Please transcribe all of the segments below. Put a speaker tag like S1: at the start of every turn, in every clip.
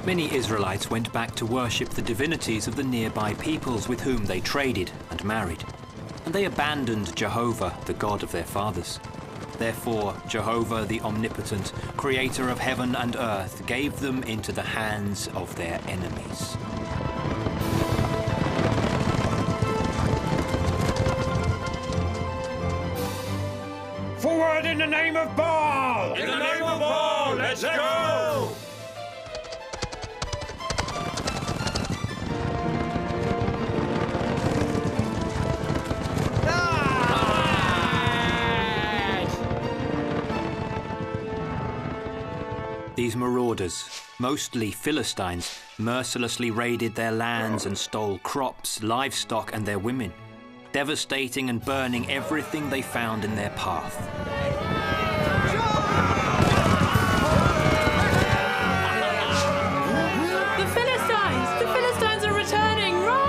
S1: Many Israelites went back to worship the divinities of the nearby peoples with whom they traded and married. And they abandoned Jehovah, the God of their fathers. Therefore, Jehovah, the omnipotent, creator of heaven and earth, gave them into the hands of their enemies.
S2: Forward in the name of Baal!
S3: In the name of Baal, let's go!
S1: These marauders, mostly Philistines, mercilessly raided their lands and stole crops, livestock, and their women, devastating and burning everything they found in their path.
S4: The Philistines are returning! Run!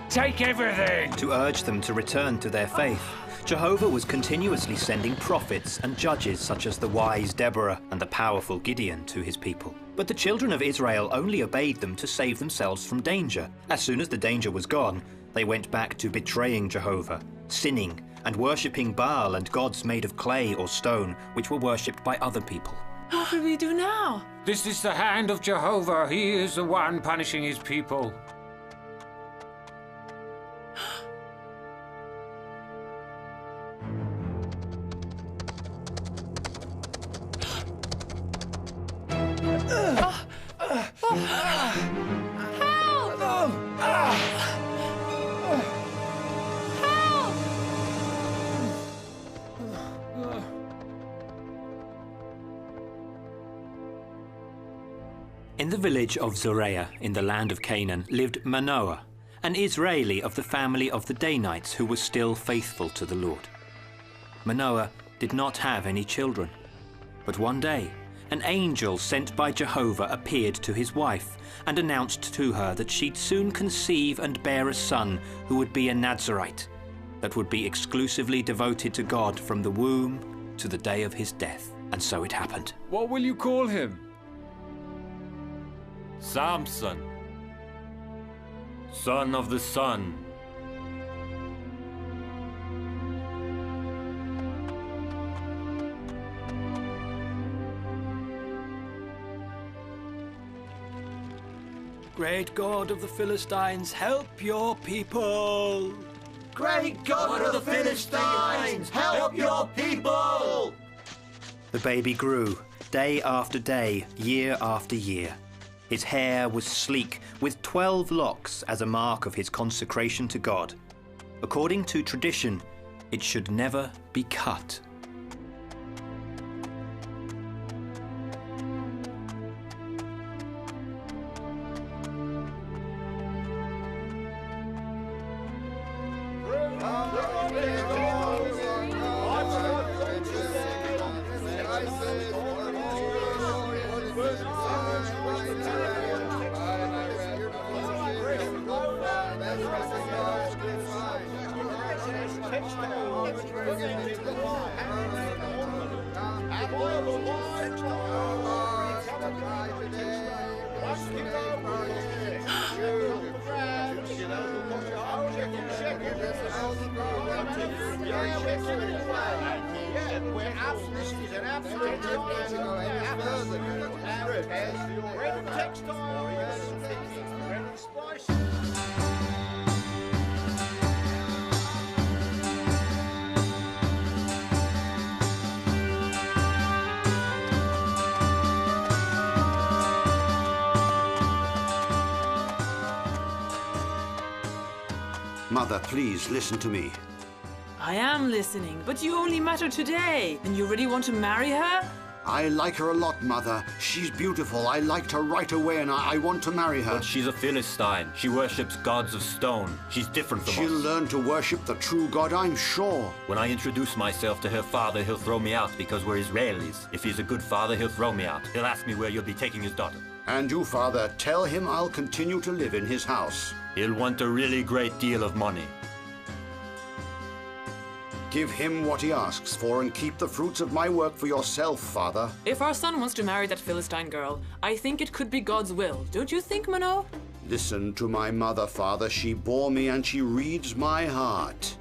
S2: Take everything!
S1: To urge them to return to their faith, Jehovah was continuously sending prophets and judges such as the wise Deborah and the powerful Gideon to his people. But the children of Israel only obeyed them to save themselves from danger. As soon as the danger was gone, they went back to betraying Jehovah, sinning, and worshipping Baal and gods made of clay or stone, which were worshipped by other people.
S4: What will we do now?
S2: This is the hand of Jehovah. He is the one punishing his people.
S1: In the village of Zoreah, in the land of Canaan, lived Manoah, an Israeli of the family of the Danites who was still faithful to the Lord. Manoah did not have any children, but one day an angel sent by Jehovah appeared to his wife and announced to her that she'd soon conceive and bear a son who would be a Nazirite, that would be exclusively devoted to God from the womb to the day of his death. And so it happened.
S3: What will you call him? Samson, son of the sun.
S1: Great God of the Philistines, help your people!
S5: Great God of the Philistines, help your people!
S1: The baby grew, day after day, year after year. His hair was sleek, with 12 locks as a mark of his consecration to God. According to tradition, it should never be cut.
S6: Mother, please listen to me.
S4: I am listening, but you only met her today, and you really want to marry her?
S6: I like her a lot, Mother. She's beautiful. I liked her right away, and I want to marry her.
S3: But she's a Philistine. She worships gods of stone. She's different from
S6: She'll
S3: us.
S6: learn to worship the true God, I'm sure.
S3: When I introduce myself to her father, he'll throw me out because we're Israelis. If he's a good father, he'll throw me out. He'll ask me where you'll be taking his daughter.
S6: And you, Father, tell him I'll continue to live in his house.
S3: He'll want a really great deal of money.
S6: Give him what he asks for and keep the fruits of my work for yourself, Father.
S4: If our son wants to marry that Philistine girl, I think it could be God's will. Don't you think, Manoah?
S6: Listen to my mother, Father. She bore me and she reads my heart.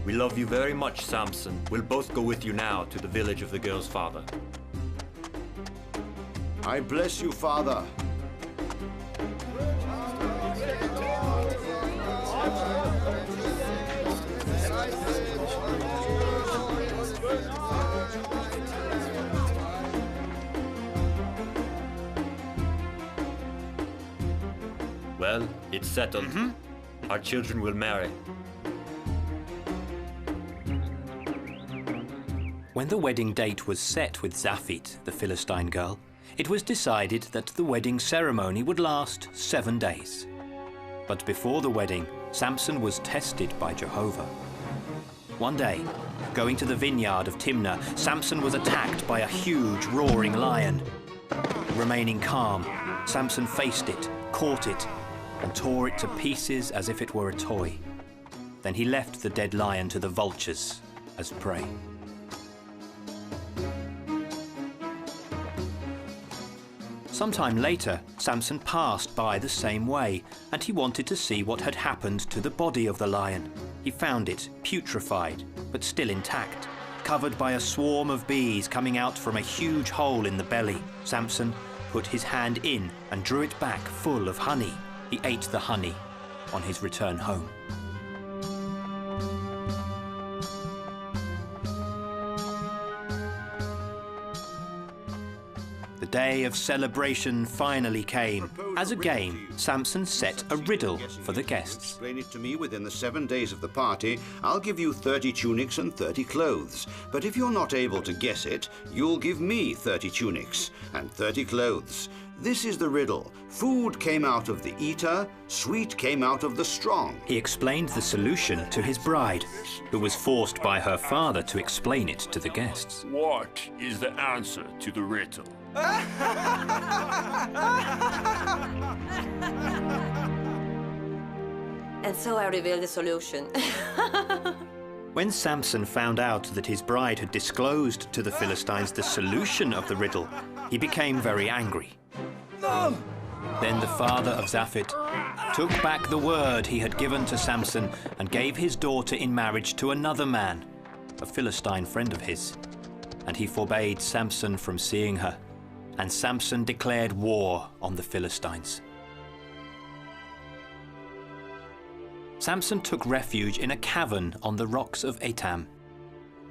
S3: We love you very much, Samson. We'll both go with you now to the village of the girl's father.
S6: I bless you, Father.
S3: Well, it's settled. Our children will marry.
S1: When the wedding date was set with Zaphit, the Philistine girl, it was decided that the wedding ceremony would last 7 days. But before the wedding, Samson was tested by Jehovah. One day, going to the vineyard of Timnah, Samson was attacked by a huge roaring lion. Remaining calm, Samson faced it, caught it, and tore it to pieces as if it were a toy. Then he left the dead lion to the vultures as prey. Sometime later, Samson passed by the same way, and he wanted to see what had happened to the body of the lion. He found it putrefied, but still intact, covered by a swarm of bees coming out from a huge hole in the belly. Samson put his hand in and drew it back full of honey. He ate the honey on his return home. The day of celebration finally came. As a game, Samson set a riddle for the guests.
S6: Explain it to me within the 7 days of the party. I'll give you 30 tunics and 30 clothes. But if you're not able to guess it, you'll give me 30 tunics and 30 clothes. This is the riddle. Food came out of the eater, sweet came out of the strong.
S1: He explained the solution to his bride, who was forced by her father to explain it to the guests.
S7: What is the answer to the riddle?
S8: And so I revealed the solution.
S1: When Samson found out that his bride had disclosed to the Philistines the solution of the riddle, he became very angry. No! Then the father of Zaphit took back the word he had given to Samson and gave his daughter in marriage to another man, a Philistine friend of his. And he forbade Samson from seeing her, and Samson declared war on the Philistines. Samson took refuge in a cavern on the rocks of Etam.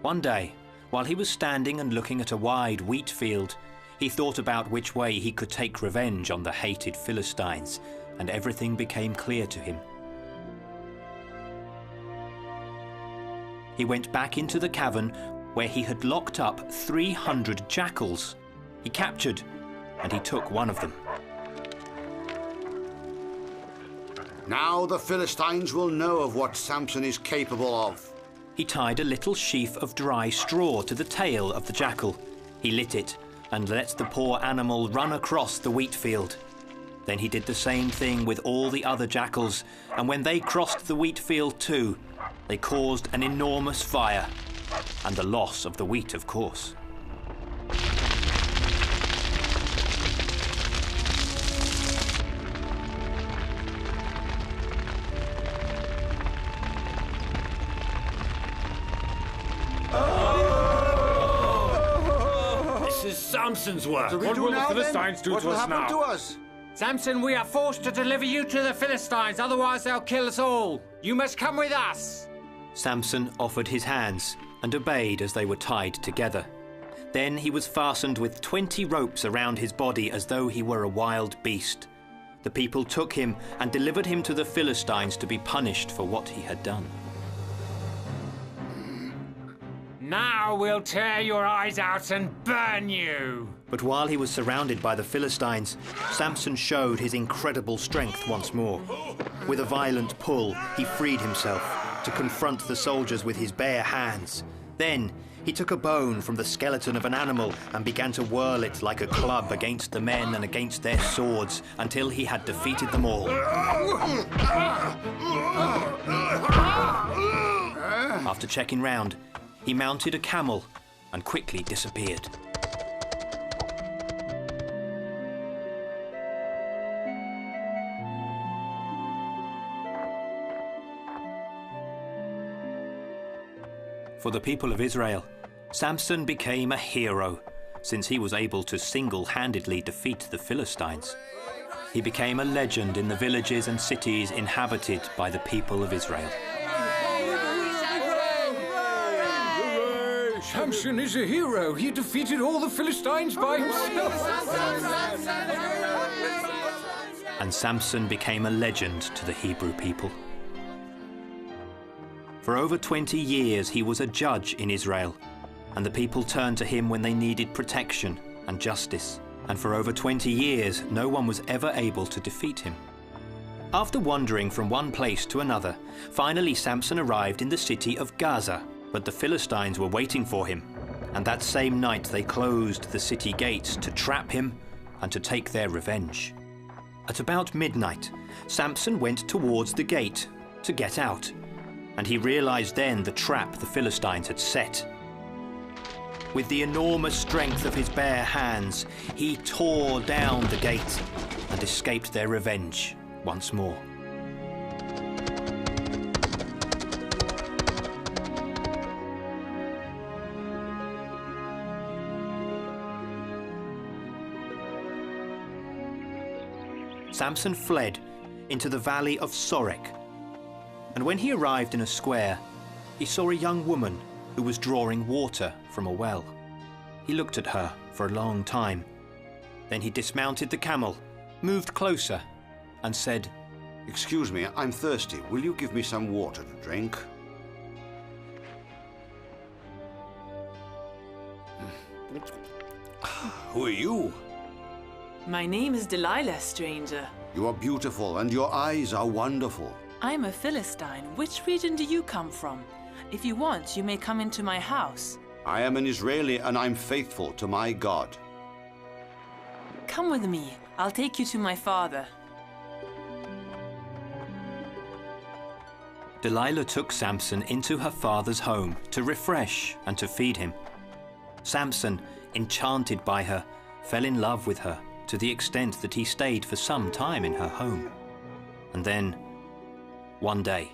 S1: One day, while he was standing and looking at a wide wheat field, he thought about which way he could take revenge on the hated Philistines, and everything became clear to him. He went back into the cavern where he had locked up 300 jackals. He captured, and he took one of them.
S6: Now the Philistines will know of what Samson is capable of.
S1: He tied a little sheaf of dry straw to the tail of the jackal. He lit it and let the poor animal run across the wheat field. Then he did the same thing with all the other jackals, and when they crossed the wheat field too, they caused an enormous fire, and the loss of the wheat, of course.
S3: This is Samson's work.
S2: What will the Philistines do to us now?
S6: To us?
S2: Samson, we are forced to deliver you to the Philistines, otherwise they'll kill us all. You must come with us.
S1: Samson offered his hands and obeyed as they were tied together. Then he was fastened with 20 ropes around his body as though he were a wild beast. The people took him and delivered him to the Philistines to be punished for what he had done.
S2: Now we'll tear your eyes out and burn you!
S1: But while he was surrounded by the Philistines, Samson showed his incredible strength once more. With a violent pull, he freed himself to confront the soldiers with his bare hands. Then, he took a bone from the skeleton of an animal and began to whirl it like a club against the men and against their swords until he had defeated them all. After checking round, he mounted a camel and quickly disappeared. For the people of Israel, Samson became a hero, since he was able to single-handedly defeat the Philistines. He became a legend in the villages and cities inhabited by the people of Israel.
S2: Samson is a hero. He defeated all the Philistines by himself.
S1: And Samson became a legend to the Hebrew people. For over 20 years, he was a judge in Israel, and the people turned to him when they needed protection and justice. And for over 20 years, no one was ever able to defeat him. After wandering from one place to another, finally Samson arrived in the city of Gaza, but the Philistines were waiting for him, and that same night they closed the city gates to trap him and to take their revenge. At about midnight, Samson went towards the gate to get out, and he realized then the trap the Philistines had set. With the enormous strength of his bare hands, he tore down the gate and escaped their revenge once more. Samson fled into the valley of Sorek, and when he arrived in a square, he saw a young woman who was drawing water from a well. He looked at her for a long time. Then he dismounted the camel, moved closer, and said,
S6: "Excuse me, I'm thirsty. Will you give me some water to drink?" Who are you?
S4: My name is Delilah, stranger.
S6: You are beautiful and your eyes are wonderful.
S4: I'm a Philistine. Which region do you come from? If you want, you may come into my house.
S6: I am an Israeli and I'm faithful to my God.
S4: Come with me. I'll take you to my father.
S1: Delilah took Samson into her father's home to refresh and to feed him. Samson, enchanted by her, fell in love with her to the extent that he stayed for some time in her home. And then, one day,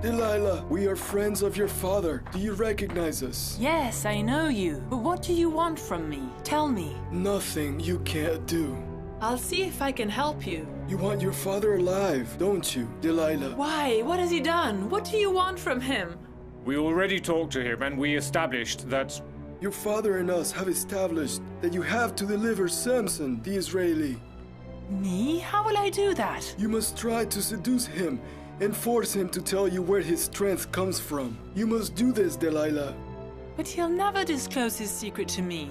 S9: Delilah, we are friends of your father. Do you recognize us?
S4: Yes, I know you. But what do you want from me? Tell me.
S9: Nothing you can't do.
S4: I'll see if I can help you.
S9: You want your father alive, don't you, Delilah?
S4: Why? What has he done? What do you want from him?
S2: We already talked to him and we established that...
S9: Your father and us have established that you have to deliver Samson, the Israeli.
S4: Me? How will I do that?
S9: You must try to seduce him and force him to tell you where his strength comes from. You must do this, Delilah.
S4: But he'll never disclose his secret to me.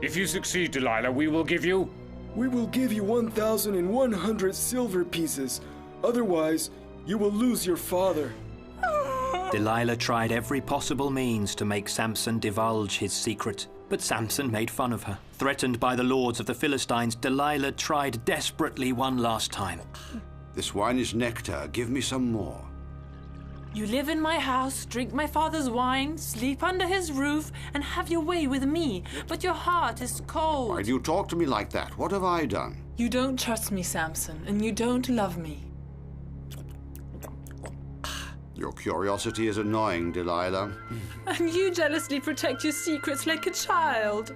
S2: If you succeed, Delilah, we will give you...
S9: We will give you 1,100 silver pieces. Otherwise, you will lose your father.
S1: Delilah tried every possible means to make Samson divulge his secret, but Samson made fun of her. Threatened by the lords of the Philistines, Delilah tried desperately one last time.
S6: This wine is nectar. Give me some more.
S4: You live in my house, drink my father's wine, sleep under his roof, and have your way with me. But your heart is cold.
S6: Why do you talk to me like that? What have I done?
S4: You don't trust me, Samson, and you don't love me.
S6: Your curiosity is annoying, Delilah.
S4: And you jealously protect your secrets like a child.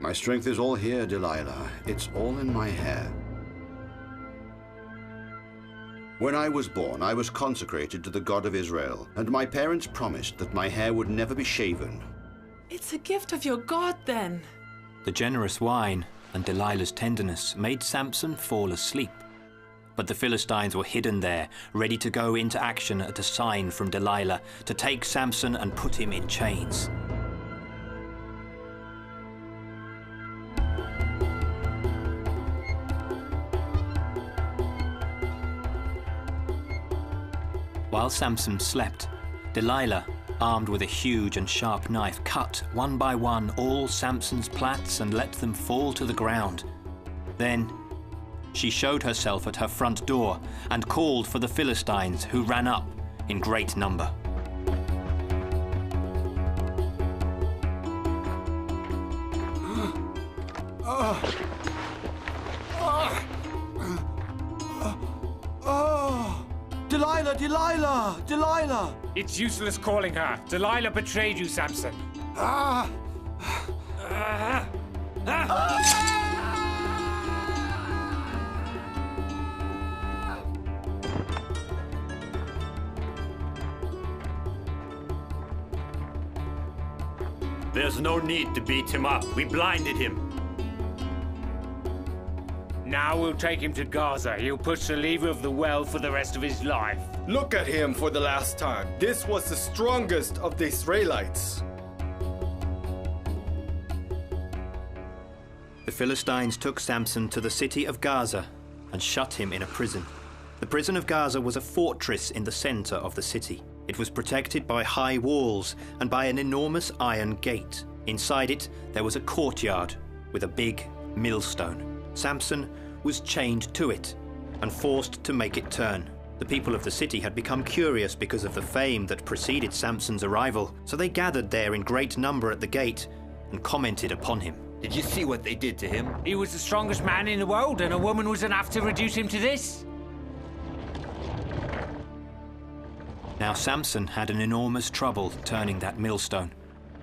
S6: My strength is all here, Delilah. It's all in my hair. When I was born, I was consecrated to the God of Israel, and my parents promised that my hair would never be shaven.
S4: It's a gift of your God, then.
S1: The generous wine and Delilah's tenderness made Samson fall asleep. But the Philistines were hidden there, ready to go into action at a sign from Delilah to take Samson and put him in chains. While Samson slept, Delilah, armed with a huge and sharp knife, cut one by one all Samson's plaits and let them fall to the ground. Then she showed herself at her front door and called for the Philistines, who ran up in great number.
S5: Delilah, Delilah, Delilah!
S2: It's useless calling her. Delilah betrayed you, Samson.
S3: There's no need to beat him up. We blinded him.
S2: Now we'll take him to Gaza. He'll push the lever of the well for the rest of his life.
S9: Look at him for the last time. This was the strongest of the Israelites.
S1: The Philistines took Samson to the city of Gaza and shut him in a prison. The prison of Gaza was a fortress in the center of the city. It was protected by high walls and by an enormous iron gate. Inside it, there was a courtyard with a big millstone. Samson was chained to it and forced to make it turn. The people of the city had become curious because of the fame that preceded Samson's arrival, so they gathered there in great number at the gate and commented upon him.
S3: Did you see what they did to him?
S2: He was the strongest man in the world, and a woman was enough to reduce him to this?
S1: Now Samson had an enormous trouble turning that millstone,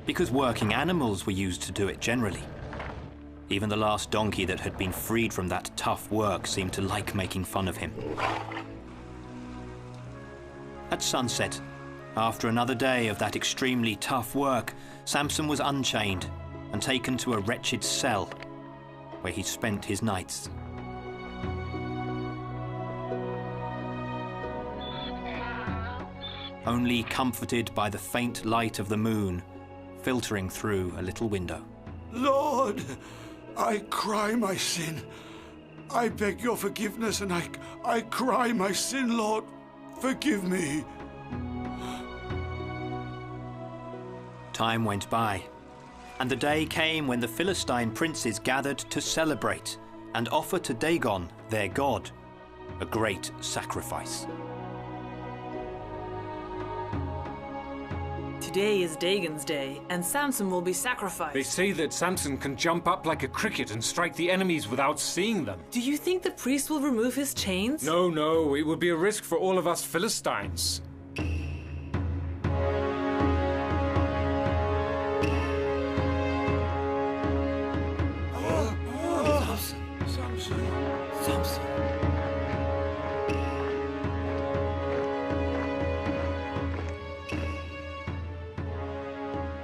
S1: because working animals were used to do it generally. Even the last donkey that had been freed from that tough work seemed to like making fun of him. At sunset, after another day of that extremely tough work, Samson was unchained and taken to a wretched cell where he spent his nights. Only comforted by the faint light of the moon filtering through a little window.
S5: Lord, I cry my sin. I beg your forgiveness, and I cry my sin, Lord. Forgive me.
S1: Time went by, and the day came when the Philistine princes gathered to celebrate and offer to Dagon, their god, a great sacrifice.
S4: Today is Dagon's day, and Samson will be sacrificed.
S2: They say that Samson can jump up like a cricket and strike the enemies without seeing them.
S4: Do you think the priest will remove his chains?
S2: No, it would be a risk for all of us Philistines.
S5: Samson.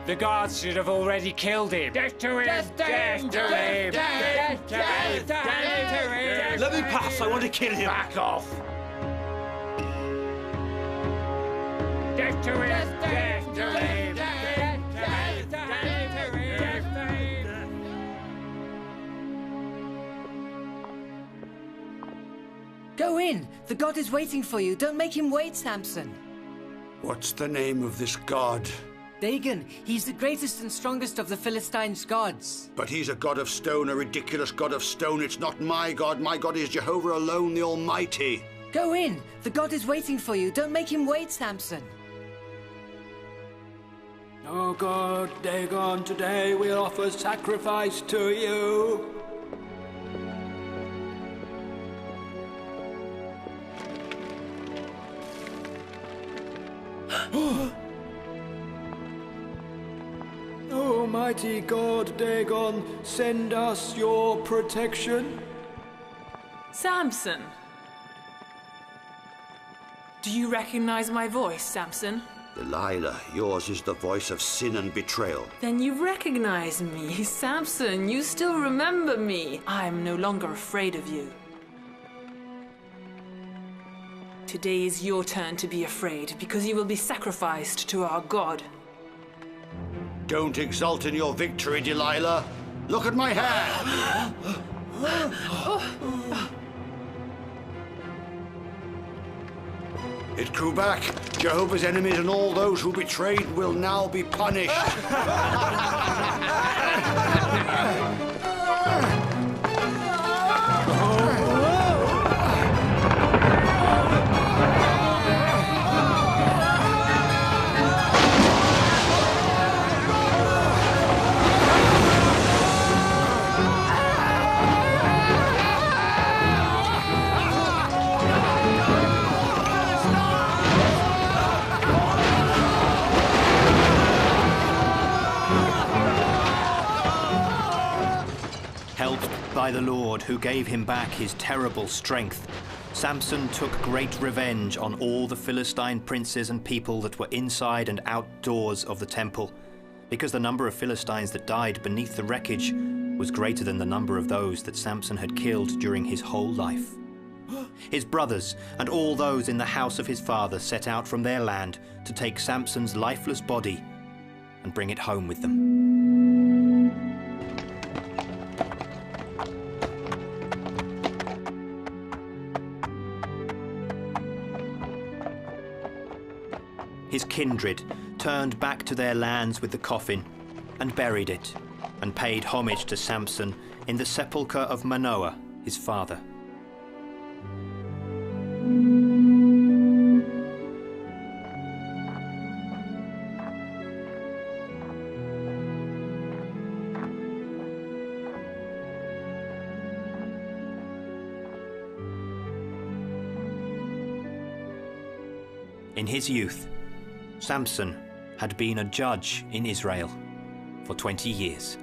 S2: The guards should have already killed him. Death to him! Death to him! Death to him!
S3: Let me pass. I want to kill him.
S2: Back off! Death to him! Death to him!
S10: Go in. The god is waiting for you. Don't make him wait, Samson.
S5: What's the name of this god?
S10: Dagon. He's the greatest and strongest of the Philistines' gods.
S6: But he's a god of stone, a ridiculous god of stone. It's not my god. My god is Jehovah alone, the Almighty.
S10: Go in. The god is waiting for you. Don't make him wait, Samson.
S1: Oh God, Dagon, today we'll offer sacrifice to you. Oh
S9: Almighty God Dagon send us your protection?
S4: Samson! Do you recognize my voice, Samson?
S6: Delilah, yours is the voice of sin and betrayal.
S4: Then you recognize me, Samson. You still remember me. I'm no longer afraid of you. Today is your turn to be afraid, because you will be sacrificed to our God.
S6: Don't exult in your victory, Delilah. Look at my hand! It grew back. Jehovah's enemies and all those who betrayed will now be punished.
S1: Helped by the Lord, who gave him back his terrible strength, Samson took great revenge on all the Philistine princes and people that were inside and outdoors of the temple, because the number of Philistines that died beneath the wreckage was greater than the number of those that Samson had killed during his whole life. His brothers and all those in the house of his father set out from their land to take Samson's lifeless body and bring it home with them. His kindred turned back to their lands with the coffin and buried it, and paid homage to Samson in the sepulchre of Manoah, his father. In his youth, Samson had been a judge in Israel for 20 years.